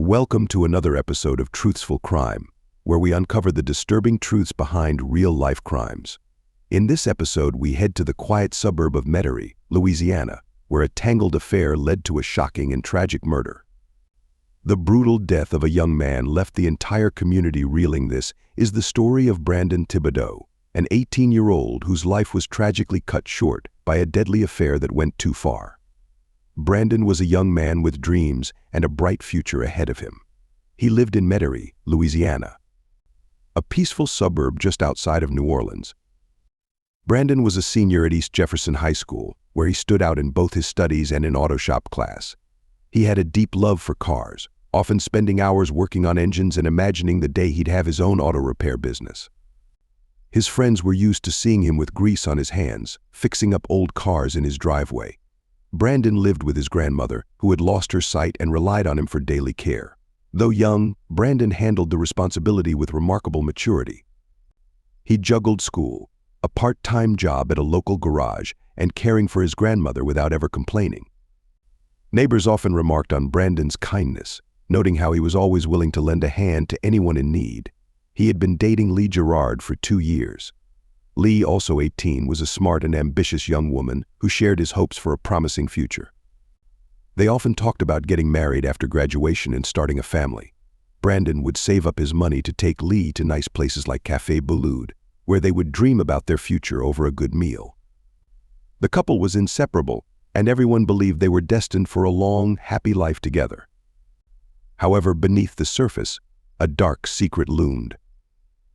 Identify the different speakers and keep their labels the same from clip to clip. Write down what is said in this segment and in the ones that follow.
Speaker 1: Welcome to another episode of Truthsful Crime, where we uncover the disturbing truths behind real-life crimes. In this episode, we head to the quiet suburb of Metairie, Louisiana, where a tangled affair led to a shocking and tragic murder. The brutal death of a young man left the entire community reeling. This is the story of Brandon Thibodaux, an 18-year-old whose life was tragically cut short by a deadly affair that went too far. Brandon was a young man with dreams and a bright future ahead of him. He lived in Metairie, Louisiana, a peaceful suburb just outside of New Orleans. Brandon was a senior at East Jefferson High School, where he stood out in both his studies and in auto shop class. He had a deep love for cars, often spending hours working on engines and imagining the day he'd have his own auto repair business. His friends were used to seeing him with grease on his hands, fixing up old cars in his driveway. Brandon lived with his grandmother, who had lost her sight and relied on him for daily care. Though young, Brandon handled the responsibility with remarkable maturity. He juggled school, a part-time job at a local garage, and caring for his grandmother without ever complaining. Neighbors often remarked on Brandon's kindness, noting how he was always willing to lend a hand to anyone in need. He had been dating Paulette Gerrard for 2 years. Lee, also 18, was a smart and ambitious young woman who shared his hopes for a promising future. They often talked about getting married after graduation and starting a family. Brandon would save up his money to take Lee to nice places like Café Boulud, where they would dream about their future over a good meal. The couple was inseparable, and everyone believed they were destined for a long, happy life together. However, beneath the surface, a dark secret loomed.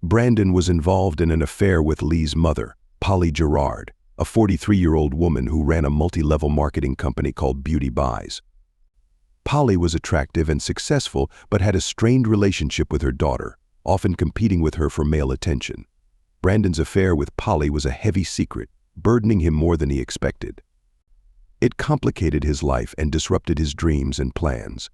Speaker 1: Brandon was involved in an affair with Lee's mother, Paulette Gerrard, a 43-year-old woman who ran a multi-level marketing company called Beauty Buys. Paulette was attractive and successful, but had a strained relationship with her daughter, often competing with her for male attention. Brandon's affair with Paulette was a heavy secret, burdening him more than he expected. It complicated his life and disrupted his dreams and plans.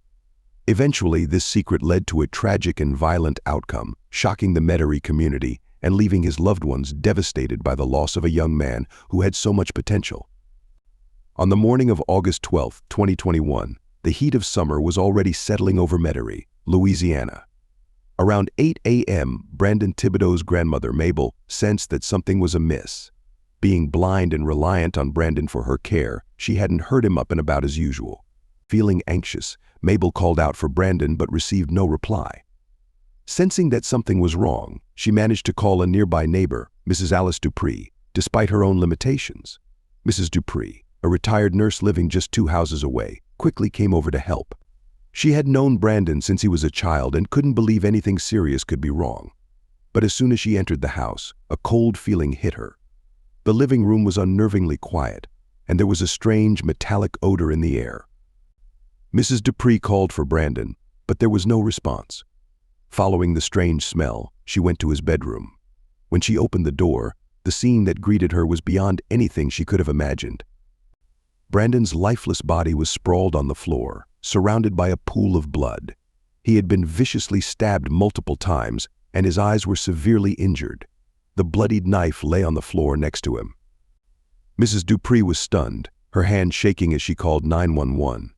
Speaker 1: Eventually, this secret led to a tragic and violent outcome, shocking the Metairie community and leaving his loved ones devastated by the loss of a young man who had so much potential. On the morning of August 12, 2021, the heat of summer was already settling over Metairie, Louisiana. Around 8 a.m., Brandon Thibodaux's grandmother, Mabel, sensed that something was amiss. Being blind and reliant on Brandon for her care, she hadn't heard him up and about as usual. Feeling anxious, Mabel called out for Brandon but received no reply. Sensing that something was wrong, she managed to call a nearby neighbor, Mrs. Alice Dupree, despite her own limitations. Mrs. Dupree, a retired nurse living just 2 houses away, quickly came over to help. She had known Brandon since he was a child and couldn't believe anything serious could be wrong. But as soon as she entered the house, a cold feeling hit her. The living room was unnervingly quiet, and there was a strange metallic odor in the air. Mrs. Dupree called for Brandon, but there was no response. Following the strange smell, she went to his bedroom. When she opened the door, the scene that greeted her was beyond anything she could have imagined. Brandon's lifeless body was sprawled on the floor, surrounded by a pool of blood. He had been viciously stabbed multiple times, and his eyes were severely injured. The bloodied knife lay on the floor next to him. Mrs. Dupree was stunned, her hand shaking as she called 911.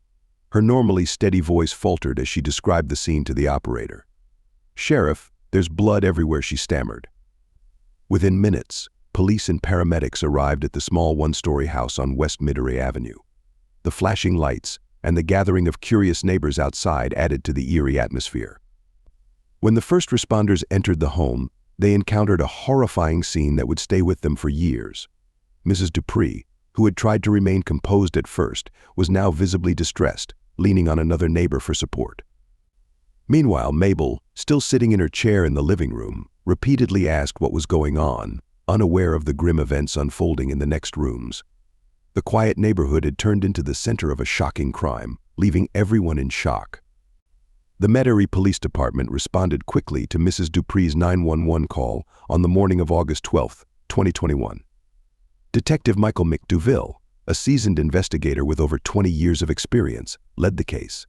Speaker 1: Her normally steady voice faltered as she described the scene to the operator. "Sheriff, there's blood everywhere," she stammered. Within minutes, police and paramedics arrived at the small 1-story house on West Metairie Avenue. The flashing lights and the gathering of curious neighbors outside added to the eerie atmosphere. When the first responders entered the home, they encountered a horrifying scene that would stay with them for years. Mrs. Dupree, who had tried to remain composed at first, was now visibly distressed, leaning on another neighbor for support. Meanwhile, Mabel, still sitting in her chair in the living room, repeatedly asked what was going on, unaware of the grim events unfolding in the next rooms. The quiet neighborhood had turned into the center of a shocking crime, leaving everyone in shock. The Metairie Police Department responded quickly to Mrs. Dupree's 911 call on the morning of August 12, 2021. Detective Michael McDouville, a seasoned investigator with over 20 years of experience, led the case.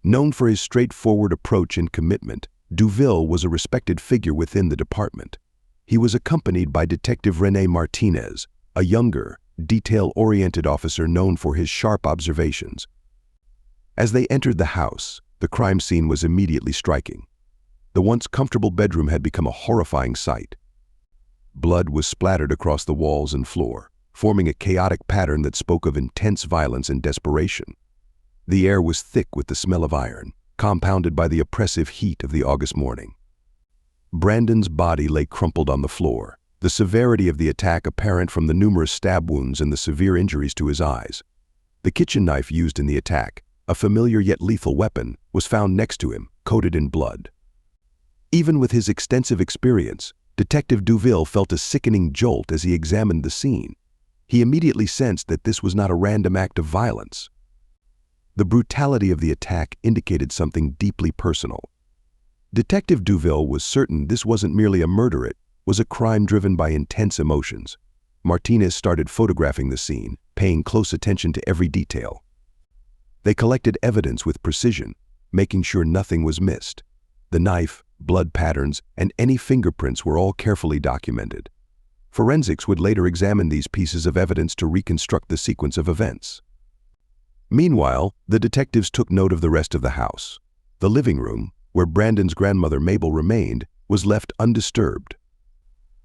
Speaker 1: Known for his straightforward approach and commitment, Douville was a respected figure within the department. He was accompanied by Detective René Martinez, a younger, detail-oriented officer known for his sharp observations. As they entered the house, The crime scene was immediately striking. The once comfortable bedroom had become a horrifying sight. Blood was splattered across the walls and floor, forming a chaotic pattern that spoke of intense violence and desperation. The air was thick with the smell of iron, compounded by the oppressive heat of the August morning. Brandon's body lay crumpled on the floor, the severity of the attack apparent from the numerous stab wounds and the severe injuries to his eyes. The kitchen knife used in the attack, a familiar yet lethal weapon, was found next to him, coated in blood. Even with his extensive experience, Detective Duville felt a sickening jolt as he examined the scene. He immediately sensed that this was not a random act of violence. The brutality of the attack indicated something deeply personal. Detective Duville was certain this wasn't merely a murder, it was a crime driven by intense emotions. Martinez started photographing the scene, paying close attention to every detail. They collected evidence with precision, making sure nothing was missed. The knife, blood patterns, and any fingerprints were all carefully documented. Forensics would later examine these pieces of evidence to reconstruct the sequence of events. Meanwhile, the detectives took note of the rest of the house. The living room, where Brandon's grandmother Mabel remained, was left undisturbed.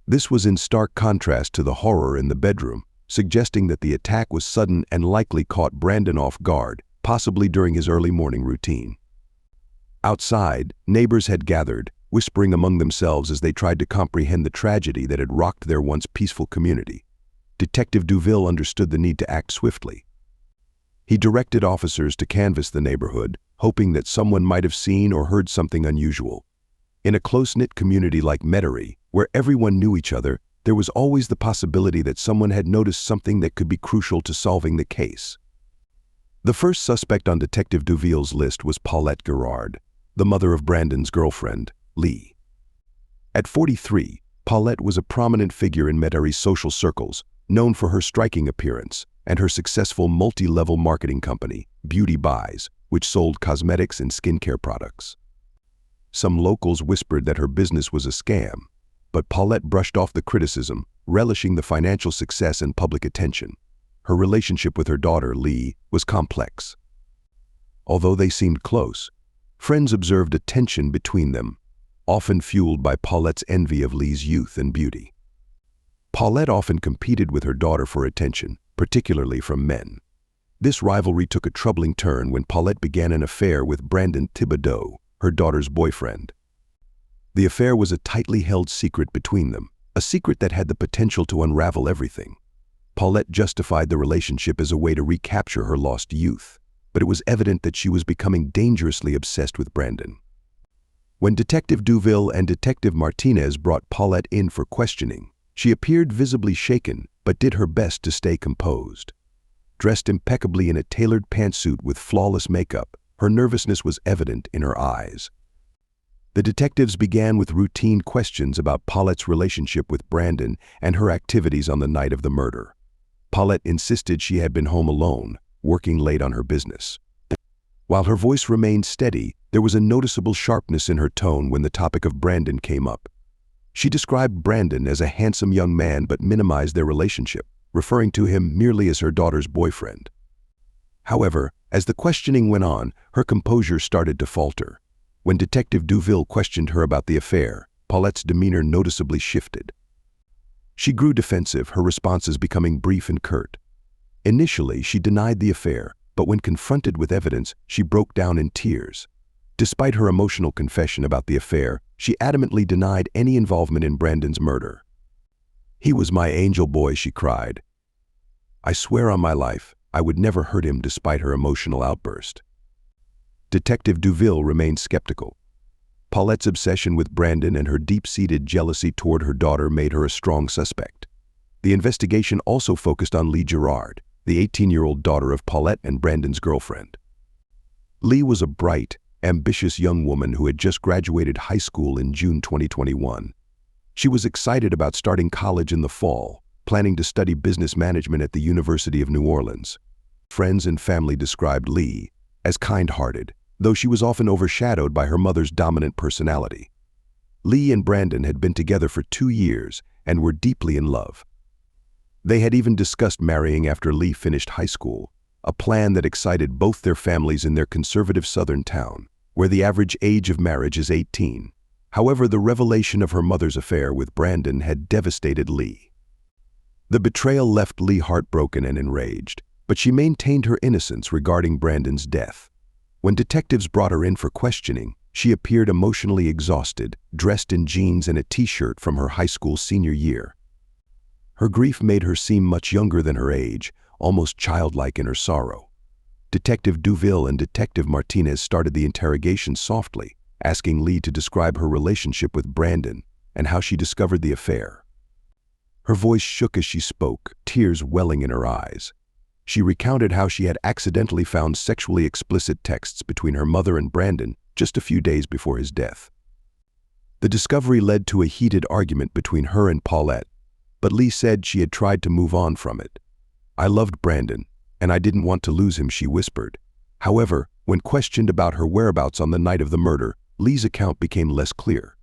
Speaker 1: This was in stark contrast to the horror in the bedroom, suggesting that the attack was sudden and likely caught Brandon off guard, possibly during his early morning routine. Outside, neighbors had gathered, whispering among themselves as they tried to comprehend the tragedy that had rocked their once peaceful community. Detective Duville understood the need to act swiftly. He directed officers to canvass the neighborhood, hoping that someone might have seen or heard something unusual. In a close-knit community like Metairie, where everyone knew each other, there was always the possibility that someone had noticed something that could be crucial to solving the case. The first suspect on Detective Duville's list was Paulette Gerrard, the mother of Brandon's girlfriend, Lee. At 43, Paulette was a prominent figure in Metairie's social circles, known for her striking appearance and her successful multi-level marketing company, Beauty Buys, which sold cosmetics and skincare products. Some locals whispered that her business was a scam, but Paulette brushed off the criticism, relishing the financial success and public attention. Her relationship with her daughter, Lee, was complex. Although they seemed close, friends observed a tension between them, often fueled by Paulette's envy of Lee's youth and beauty. Paulette often competed with her daughter for attention, particularly from men. This rivalry took a troubling turn when Paulette began an affair with Brandon Thibodaux, her daughter's boyfriend. The affair was a tightly held secret between them, a secret that had the potential to unravel everything. Paulette justified the relationship as a way to recapture her lost youth, but it was evident that she was becoming dangerously obsessed with Brandon. When Detective Duville and Detective Martinez brought Paulette in for questioning, she appeared visibly shaken, but did her best to stay composed. Dressed impeccably in a tailored pantsuit with flawless makeup, her nervousness was evident in her eyes. The detectives began with routine questions about Paulette's relationship with Brandon and her activities on the night of the murder. Paulette insisted she had been home alone, working late on her business. While her voice remained steady, there was a noticeable sharpness in her tone when the topic of Brandon came up. She described Brandon as a handsome young man but minimized their relationship, referring to him merely as her daughter's boyfriend. However, as the questioning went on, her composure started to falter. When Detective Duville questioned her about the affair, Paulette's demeanor noticeably shifted. She grew defensive, her responses becoming brief and curt. Initially, she denied the affair, but when confronted with evidence, she broke down in tears. Despite her emotional confession about the affair, she adamantly denied any involvement in Brandon's murder. "He was my angel boy," she cried. "I swear on my life, I would never hurt him," despite her emotional outburst. Detective Duville remained skeptical. Paulette's obsession with Brandon and her deep-seated jealousy toward her daughter made her a strong suspect. The investigation also focused on Lee Gerrard, the 18-year-old daughter of Paulette and Brandon's girlfriend. Lee was a bright, ambitious young woman who had just graduated high school in June 2021. She was excited about starting college in the fall, planning to study business management at the University of New Orleans. Friends and family described Lee as kind-hearted, though she was often overshadowed by her mother's dominant personality. Lee and Brandon had been together for 2 years and were deeply in love. They had even discussed marrying after Lee finished high school, a plan that excited both their families in their conservative southern town. where the average age of marriage is 18. However, the revelation of her mother's affair with Brandon had devastated Lee. The betrayal left Lee heartbroken and enraged, but she maintained her innocence regarding Brandon's death. When detectives brought her in for questioning, she appeared emotionally exhausted, dressed in jeans and a t-shirt from her high school senior year. Her grief made her seem much younger than her age, almost childlike in her sorrow. Detective Duville and Detective Martinez started the interrogation softly, asking Lee to describe her relationship with Brandon and how she discovered the affair. Her voice shook as she spoke, tears welling in her eyes. She recounted how she had accidentally found sexually explicit texts between her mother and Brandon just a few days before his death. The discovery led to a heated argument between her and Paulette, but Lee said she had tried to move on from it. "I loved Brandon, and I didn't want to lose him," she whispered. However, when questioned about her whereabouts on the night of the murder, Lee's account became less clear.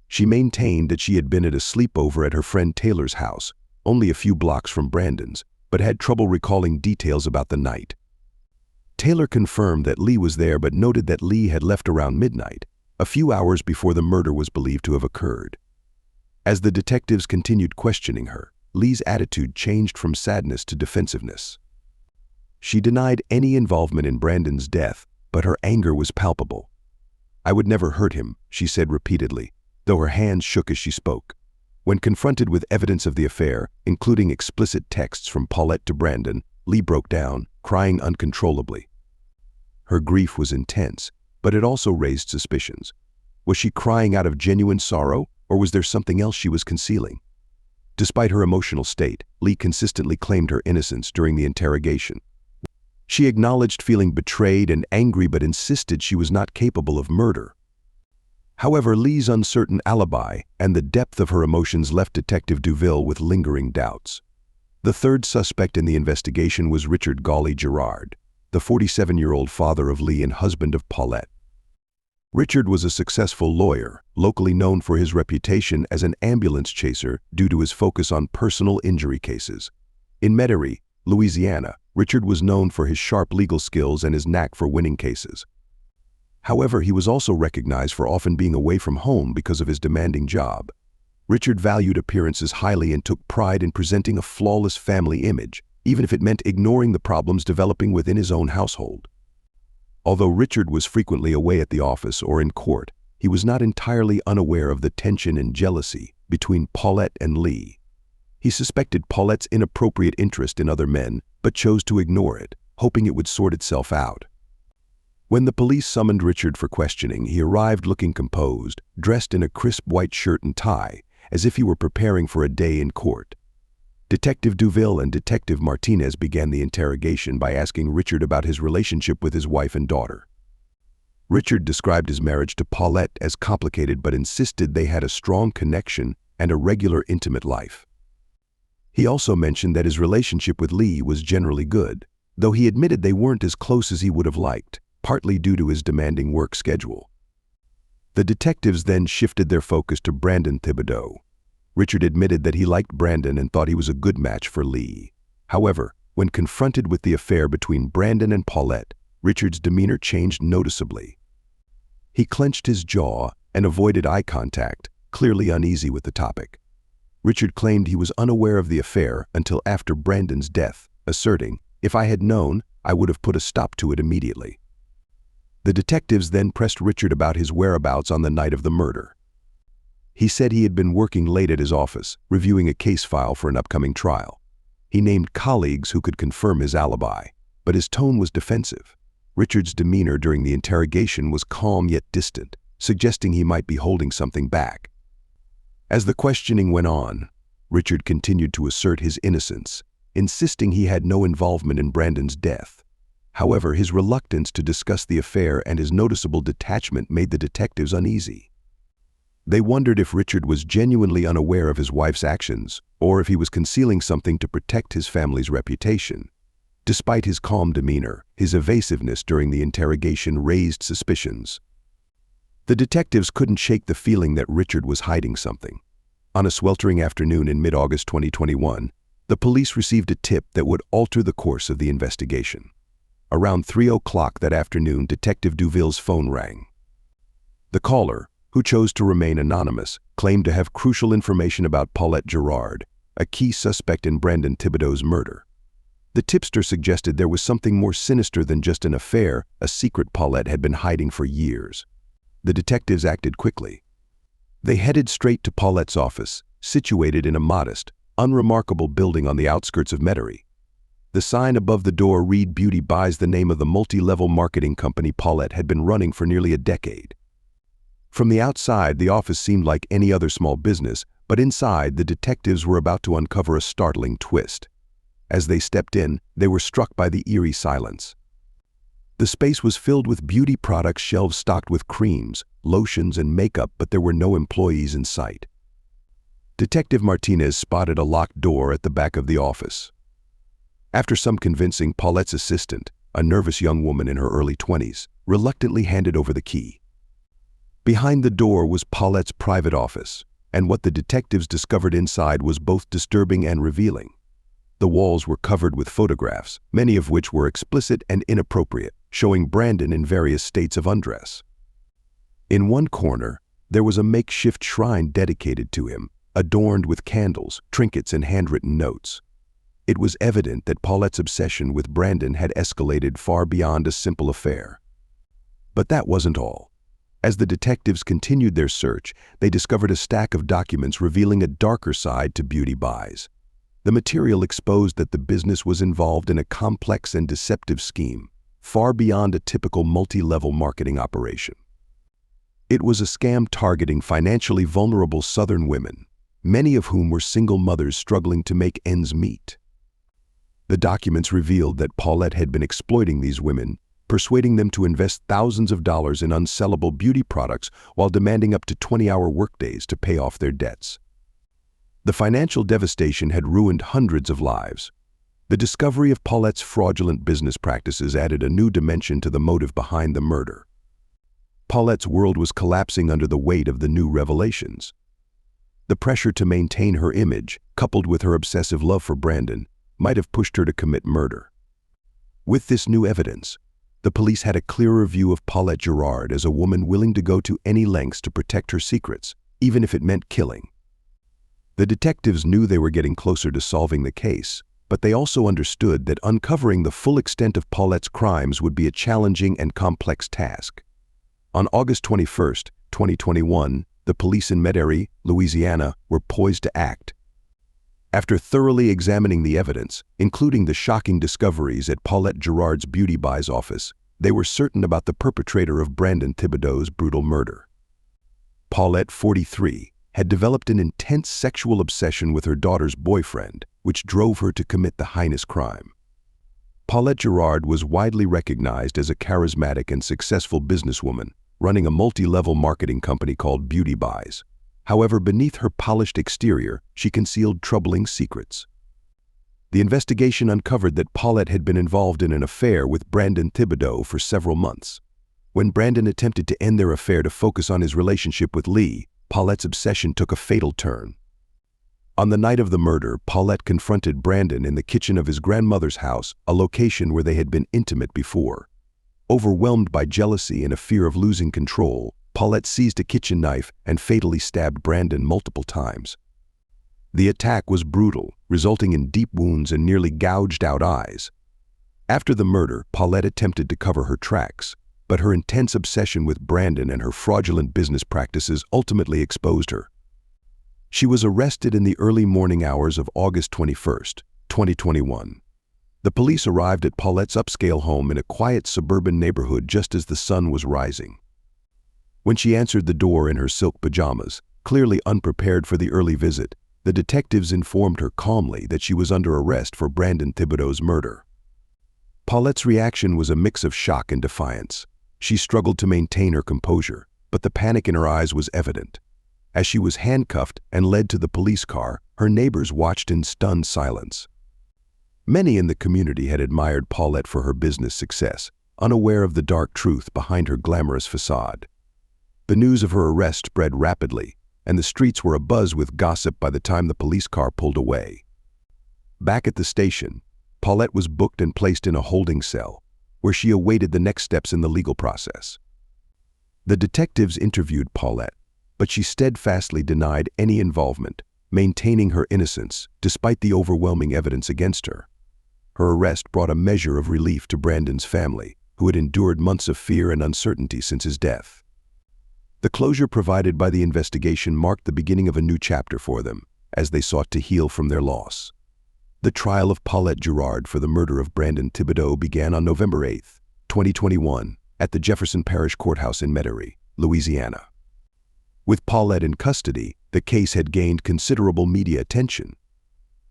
Speaker 1: She maintained that she had been at a sleepover at her friend Taylor's house, only a few blocks from Brandon's, but had trouble recalling details about the night. Taylor confirmed that Lee was there but noted that Lee had left around midnight, a few hours before the murder was believed to have occurred. As the detectives continued questioning her, Lee's attitude changed from sadness to defensiveness. She denied any involvement in Brandon's death, but her anger was palpable. "I would never hurt him," she said repeatedly, though her hands shook as she spoke. When confronted with evidence of the affair, including explicit texts from Paulette to Brandon, Lee broke down, crying uncontrollably. Her grief was intense, but it also raised suspicions. Was she crying out of genuine sorrow, or was there something else she was concealing? Despite her emotional state, Lee consistently claimed her innocence during the interrogation. She acknowledged feeling betrayed and angry but insisted she was not capable of murder. However, Lee's uncertain alibi and the depth of her emotions left Detective Duville with lingering doubts. The third suspect in the investigation was Richard Gerrard, the 47-year-old father of Lee and husband of Paulette. Richard was a successful lawyer, locally known for his reputation as an ambulance chaser due to his focus on personal injury cases. In Metairie, Louisiana, Richard was known for his sharp legal skills and his knack for winning cases. However, he was also recognized for often being away from home because of his demanding job. Richard valued appearances highly and took pride in presenting a flawless family image, even if it meant ignoring the problems developing within his own household. Although Richard was frequently away at the office or in court, he was not entirely unaware of the tension and jealousy between Paulette and Lee. He suspected Paulette's inappropriate interest in other men, but chose to ignore it, hoping it would sort itself out. When the police summoned Richard for questioning, he arrived looking composed, dressed in a crisp white shirt and tie, as if he were preparing for a day in court. Detective Duville and Detective Martinez began the interrogation by asking Richard about his relationship with his wife and daughter. Richard described his marriage to Paulette as complicated but insisted they had a strong connection and a regular intimate life. He also mentioned that his relationship with Lee was generally good, though he admitted they weren't as close as he would have liked, partly due to his demanding work schedule. The detectives then shifted their focus to Brandon Thibodaux. Richard admitted that he liked Brandon and thought he was a good match for Lee. However, when confronted with the affair between Brandon and Paulette, Richard's demeanor changed noticeably. He clenched his jaw and avoided eye contact, clearly uneasy with the topic. Richard claimed he was unaware of the affair until after Brandon's death, asserting, "If I had known, I would have put a stop to it immediately." The detectives then pressed Richard about his whereabouts on the night of the murder. He said he had been working late at his office, reviewing a case file for an upcoming trial. He named colleagues who could confirm his alibi, but his tone was defensive. Richard's demeanor during the interrogation was calm yet distant, suggesting he might be holding something back. As the questioning went on, Richard continued to assert his innocence, insisting he had no involvement in Brandon's death. However, his reluctance to discuss the affair and his noticeable detachment made the detectives uneasy. They wondered if Richard was genuinely unaware of his wife's actions, or if he was concealing something to protect his family's reputation. Despite his calm demeanor, his evasiveness during the interrogation raised suspicions. The detectives couldn't shake the feeling that Richard was hiding something. On a sweltering afternoon in mid-August 2021, the police received a tip that would alter the course of the investigation. Around 3 o'clock that afternoon, Detective Duville's phone rang. The caller, who chose to remain anonymous, claimed to have crucial information about Paulette Gerrard, a key suspect in Brandon Thibodaux' murder. The tipster suggested there was something more sinister than just an affair, a secret Paulette had been hiding for years. The detectives acted quickly. They headed straight to Paulette's office, situated in a modest, unremarkable building on the outskirts of Metairie. The sign above the door read "Beauty Buys," the name of the multi-level marketing company Paulette had been running for nearly a decade. From the outside, the office seemed like any other small business, but inside, the detectives were about to uncover a startling twist. As they stepped in, they were struck by the eerie silence. The space was filled with beauty products, shelves stocked with creams, lotions, and makeup, but there were no employees in sight. Detective Martinez spotted a locked door at the back of the office. After some convincing, Paulette's assistant, a nervous young woman in her early 20s, reluctantly handed over the key. Behind the door was Paulette's private office, and what the detectives discovered inside was both disturbing and revealing. The walls were covered with photographs, many of which were explicit and inappropriate, showing Brandon in various states of undress. In one corner, there was a makeshift shrine dedicated to him, adorned with candles, trinkets, and handwritten notes. It was evident that Paulette's obsession with Brandon had escalated far beyond a simple affair. But that wasn't all. As the detectives continued their search, they discovered a stack of documents revealing a darker side to Beauty Buys. The material exposed that the business was involved in a complex and deceptive scheme, far beyond a typical multi-level marketing operation. It was a scam targeting financially vulnerable Southern women, many of whom were single mothers struggling to make ends meet. The documents revealed that Paulette had been exploiting these women, persuading them to invest thousands of dollars in unsellable beauty products while demanding up to 20-hour workdays to pay off their debts. The financial devastation had ruined hundreds of lives. The discovery of Paulette's fraudulent business practices added a new dimension to the motive behind the murder. Paulette's world was collapsing under the weight of the new revelations. The pressure to maintain her image, coupled with her obsessive love for Brandon, might have pushed her to commit murder. With this new evidence, the police had a clearer view of Paulette Gerrard as a woman willing to go to any lengths to protect her secrets, even if it meant killing. The detectives knew they were getting closer to solving the case, but they also understood that uncovering the full extent of Paulette's crimes would be a challenging and complex task. On August 21, 2021, the police in Metairie, Louisiana, were poised to act. After thoroughly examining the evidence, including the shocking discoveries at Paulette Gerrard's Beauty Buys office, they were certain about the perpetrator of Brandon Thibodaux' brutal murder. Paulette, 43, had developed an intense sexual obsession with her daughter's boyfriend, which drove her to commit the heinous crime. Paulette Gerrard was widely recognized as a charismatic and successful businesswoman, running a multi-level marketing company called Beauty Buys. However, beneath her polished exterior, she concealed troubling secrets. The investigation uncovered that Paulette had been involved in an affair with Brandon Thibodaux for several months. When Brandon attempted to end their affair to focus on his relationship with Lee, Paulette's obsession took a fatal turn. On the night of the murder, Paulette confronted Brandon in the kitchen of his grandmother's house, a location where they had been intimate before. Overwhelmed by jealousy and a fear of losing control, Paulette seized a kitchen knife and fatally stabbed Brandon multiple times. The attack was brutal, resulting in deep wounds and nearly gouged out eyes. After the murder, Paulette attempted to cover her tracks, but her intense obsession with Brandon and her fraudulent business practices ultimately exposed her. She was arrested in the early morning hours of August 21, 2021. The police arrived at Paulette's upscale home in a quiet suburban neighborhood just as the sun was rising. When she answered the door in her silk pajamas, clearly unprepared for the early visit, the detectives informed her calmly that she was under arrest for Brandon Thibodaux' murder. Paulette's reaction was a mix of shock and defiance. She struggled to maintain her composure, but the panic in her eyes was evident. As she was handcuffed and led to the police car, her neighbors watched in stunned silence. Many in the community had admired Paulette for her business success, unaware of the dark truth behind her glamorous facade. The news of her arrest spread rapidly, and the streets were abuzz with gossip by the time the police car pulled away. Back at the station, Paulette was booked and placed in a holding cell, where she awaited the next steps in the legal process. The detectives interviewed Paulette, but she steadfastly denied any involvement, maintaining her innocence despite the overwhelming evidence against her. Her arrest brought a measure of relief to Brandon's family, who had endured months of fear and uncertainty since his death. The closure provided by the investigation marked the beginning of a new chapter for them, as they sought to heal from their loss. The trial of Paulette Gerrard for the murder of Brandon Thibodaux began on November 8, 2021, at the Jefferson Parish Courthouse in Metairie, Louisiana. With Paulette in custody, the case had gained considerable media attention.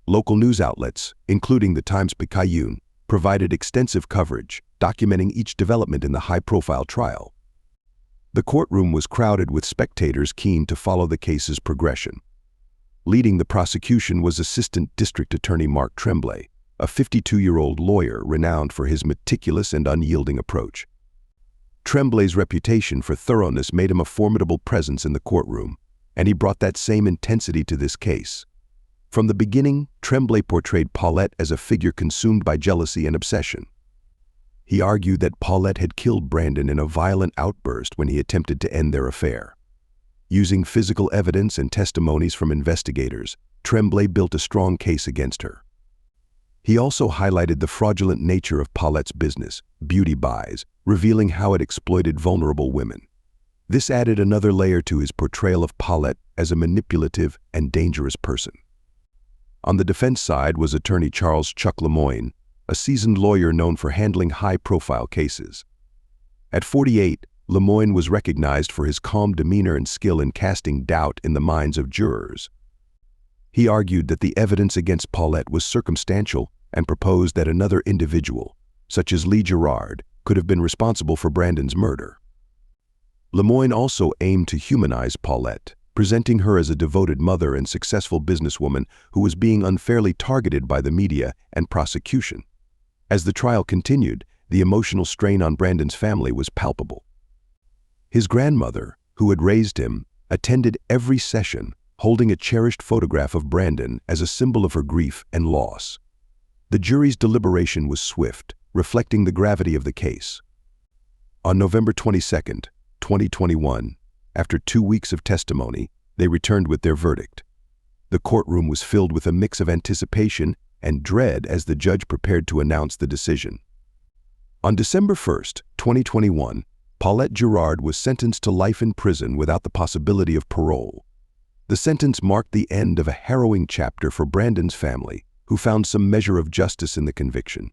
Speaker 1: Local news outlets, including the Times-Picayune, provided extensive coverage, documenting each development in the high-profile trial. The courtroom was crowded with spectators keen to follow the case's progression. Leading the prosecution was Assistant District Attorney Mark Tremblay, a 52-year-old lawyer renowned for his meticulous and unyielding approach. Tremblay's reputation for thoroughness made him a formidable presence in the courtroom, and he brought that same intensity to this case. From the beginning, Tremblay portrayed Paulette as a figure consumed by jealousy and obsession. He argued that Paulette had killed Brandon in a violent outburst when he attempted to end their affair. Using physical evidence and testimonies from investigators, Tremblay built a strong case against her. He also highlighted the fraudulent nature of Paulette's business, beauty buys, revealing how it exploited vulnerable women. This added another layer to his portrayal of Paulette as a manipulative and dangerous person. On the defense side was attorney Charles Chuck Lemoyne, a seasoned lawyer known for handling high-profile cases. At 48, Lemoyne was recognized for his calm demeanor and skill in casting doubt in the minds of jurors. He argued that the evidence against Paulette was circumstantial and proposed that another individual, such as Lee Gerrard, could have been responsible for Brandon's murder. Lemoyne also aimed to humanize Paulette, presenting her as a devoted mother and successful businesswoman who was being unfairly targeted by the media and prosecution. As the trial continued, the emotional strain on Brandon's family was palpable. His grandmother, who had raised him, attended every session, holding a cherished photograph of Brandon as a symbol of her grief and loss. The jury's deliberation was swift, reflecting the gravity of the case. On November 22, 2021, after 2 weeks of testimony, they returned with their verdict. The courtroom was filled with a mix of anticipation and dread as the judge prepared to announce the decision. On December 1, 2021, Paulette Gerrard was sentenced to life in prison without the possibility of parole. The sentence marked the end of a harrowing chapter for Brandon's family, who found some measure of justice in the conviction.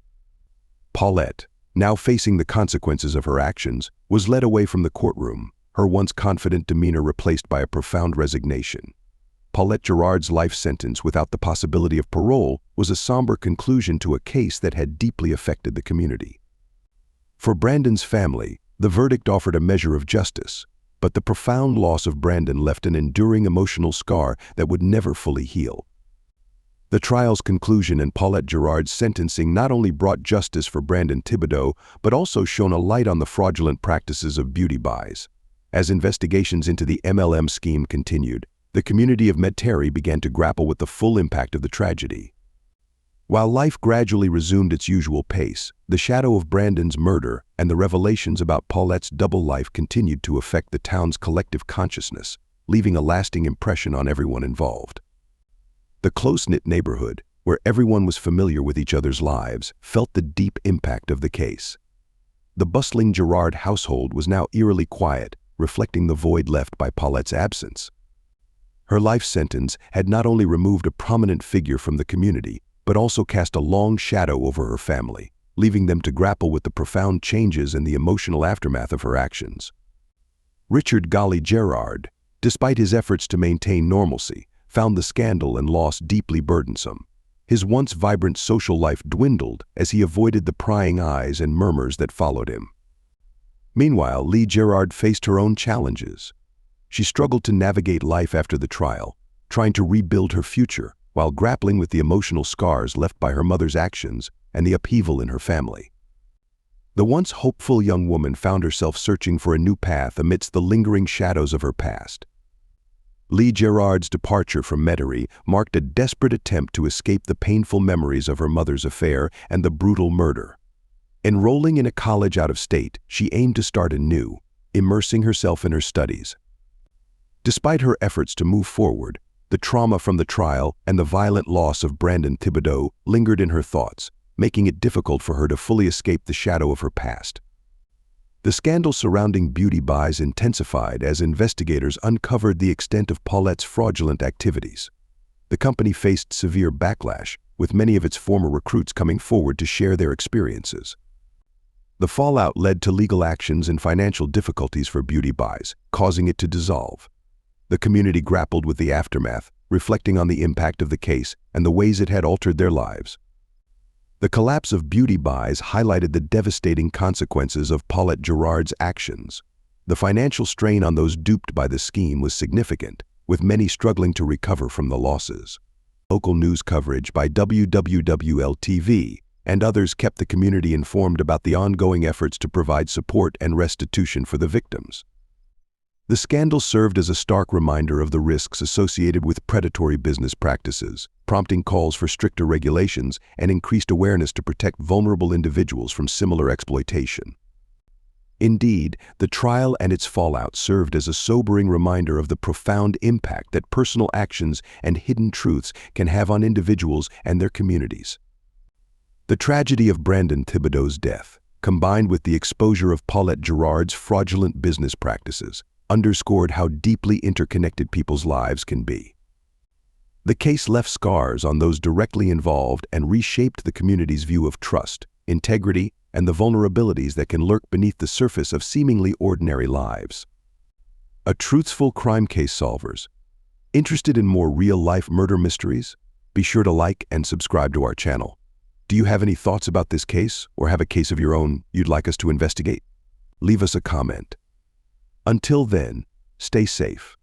Speaker 1: Paulette, now facing the consequences of her actions, was led away from the courtroom, her once confident demeanor replaced by a profound resignation. Paulette Gerrard's life sentence without the possibility of parole was a somber conclusion to a case that had deeply affected the community. For Brandon's family, the verdict offered a measure of justice, but the profound loss of Brandon left an enduring emotional scar that would never fully heal. The trial's conclusion and Paulette Gerrard's sentencing not only brought justice for Brandon Thibodaux, but also shone a light on the fraudulent practices of beauty buys. As investigations into the MLM scheme continued, the community of Metairie began to grapple with the full impact of the tragedy. While life gradually resumed its usual pace, the shadow of Brandon's murder and the revelations about Paulette's double life continued to affect the town's collective consciousness, leaving a lasting impression on everyone involved. The close-knit neighborhood, where everyone was familiar with each other's lives, felt the deep impact of the case. The bustling Gerrard household was now eerily quiet, reflecting the void left by Paulette's absence. Her life sentence had not only removed a prominent figure from the community, but also cast a long shadow over her family, leaving them to grapple with the profound changes and the emotional aftermath of her actions. Richard "Golly" Gerrard, despite his efforts to maintain normalcy, found the scandal and loss deeply burdensome. His once vibrant social life dwindled as he avoided the prying eyes and murmurs that followed him. Meanwhile, Lee Gerrard faced her own challenges. She struggled to navigate life after the trial, trying to rebuild her future while grappling with the emotional scars left by her mother's actions and the upheaval in her family. The once hopeful young woman found herself searching for a new path amidst the lingering shadows of her past. Lee Gerrard's departure from Metairie marked a desperate attempt to escape the painful memories of her mother's affair and the brutal murder. Enrolling in a college out of state, she aimed to start anew, immersing herself in her studies. Despite her efforts to move forward, the trauma from the trial and the violent loss of Brandon Thibodaux lingered in her thoughts, making it difficult for her to fully escape the shadow of her past. The scandal surrounding beauty buys intensified as investigators uncovered the extent of Paulette's fraudulent activities. The company faced severe backlash, with many of its former recruits coming forward to share their experiences. The fallout led to legal actions and financial difficulties for beauty buys, causing it to dissolve. The community grappled with the aftermath, reflecting on the impact of the case and the ways it had altered their lives. The collapse of beauty buys highlighted the devastating consequences of Paulette Gerrard's actions. The financial strain on those duped by the scheme was significant, with many struggling to recover from the losses. Local news coverage by WWWL-TV and others kept the community informed about the ongoing efforts to provide support and restitution for the victims. The scandal served as a stark reminder of the risks associated with predatory business practices, prompting calls for stricter regulations and increased awareness to protect vulnerable individuals from similar exploitation. Indeed, the trial and its fallout served as a sobering reminder of the profound impact that personal actions and hidden truths can have on individuals and their communities. The tragedy of Brandon Thibodaux's death, combined with the exposure of Paulette Gerrard's fraudulent business practices, underscored how deeply interconnected people's lives can be. The case left scars on those directly involved and reshaped the community's view of trust, integrity, and the vulnerabilities that can lurk beneath the surface of seemingly ordinary lives. A Truthsful Crime Case solvers. Interested in more real-life murder mysteries? Be sure to like and subscribe to our channel. Do you have any thoughts about this case or have a case of your own you'd like us to investigate? Leave us a comment. Until then, stay safe.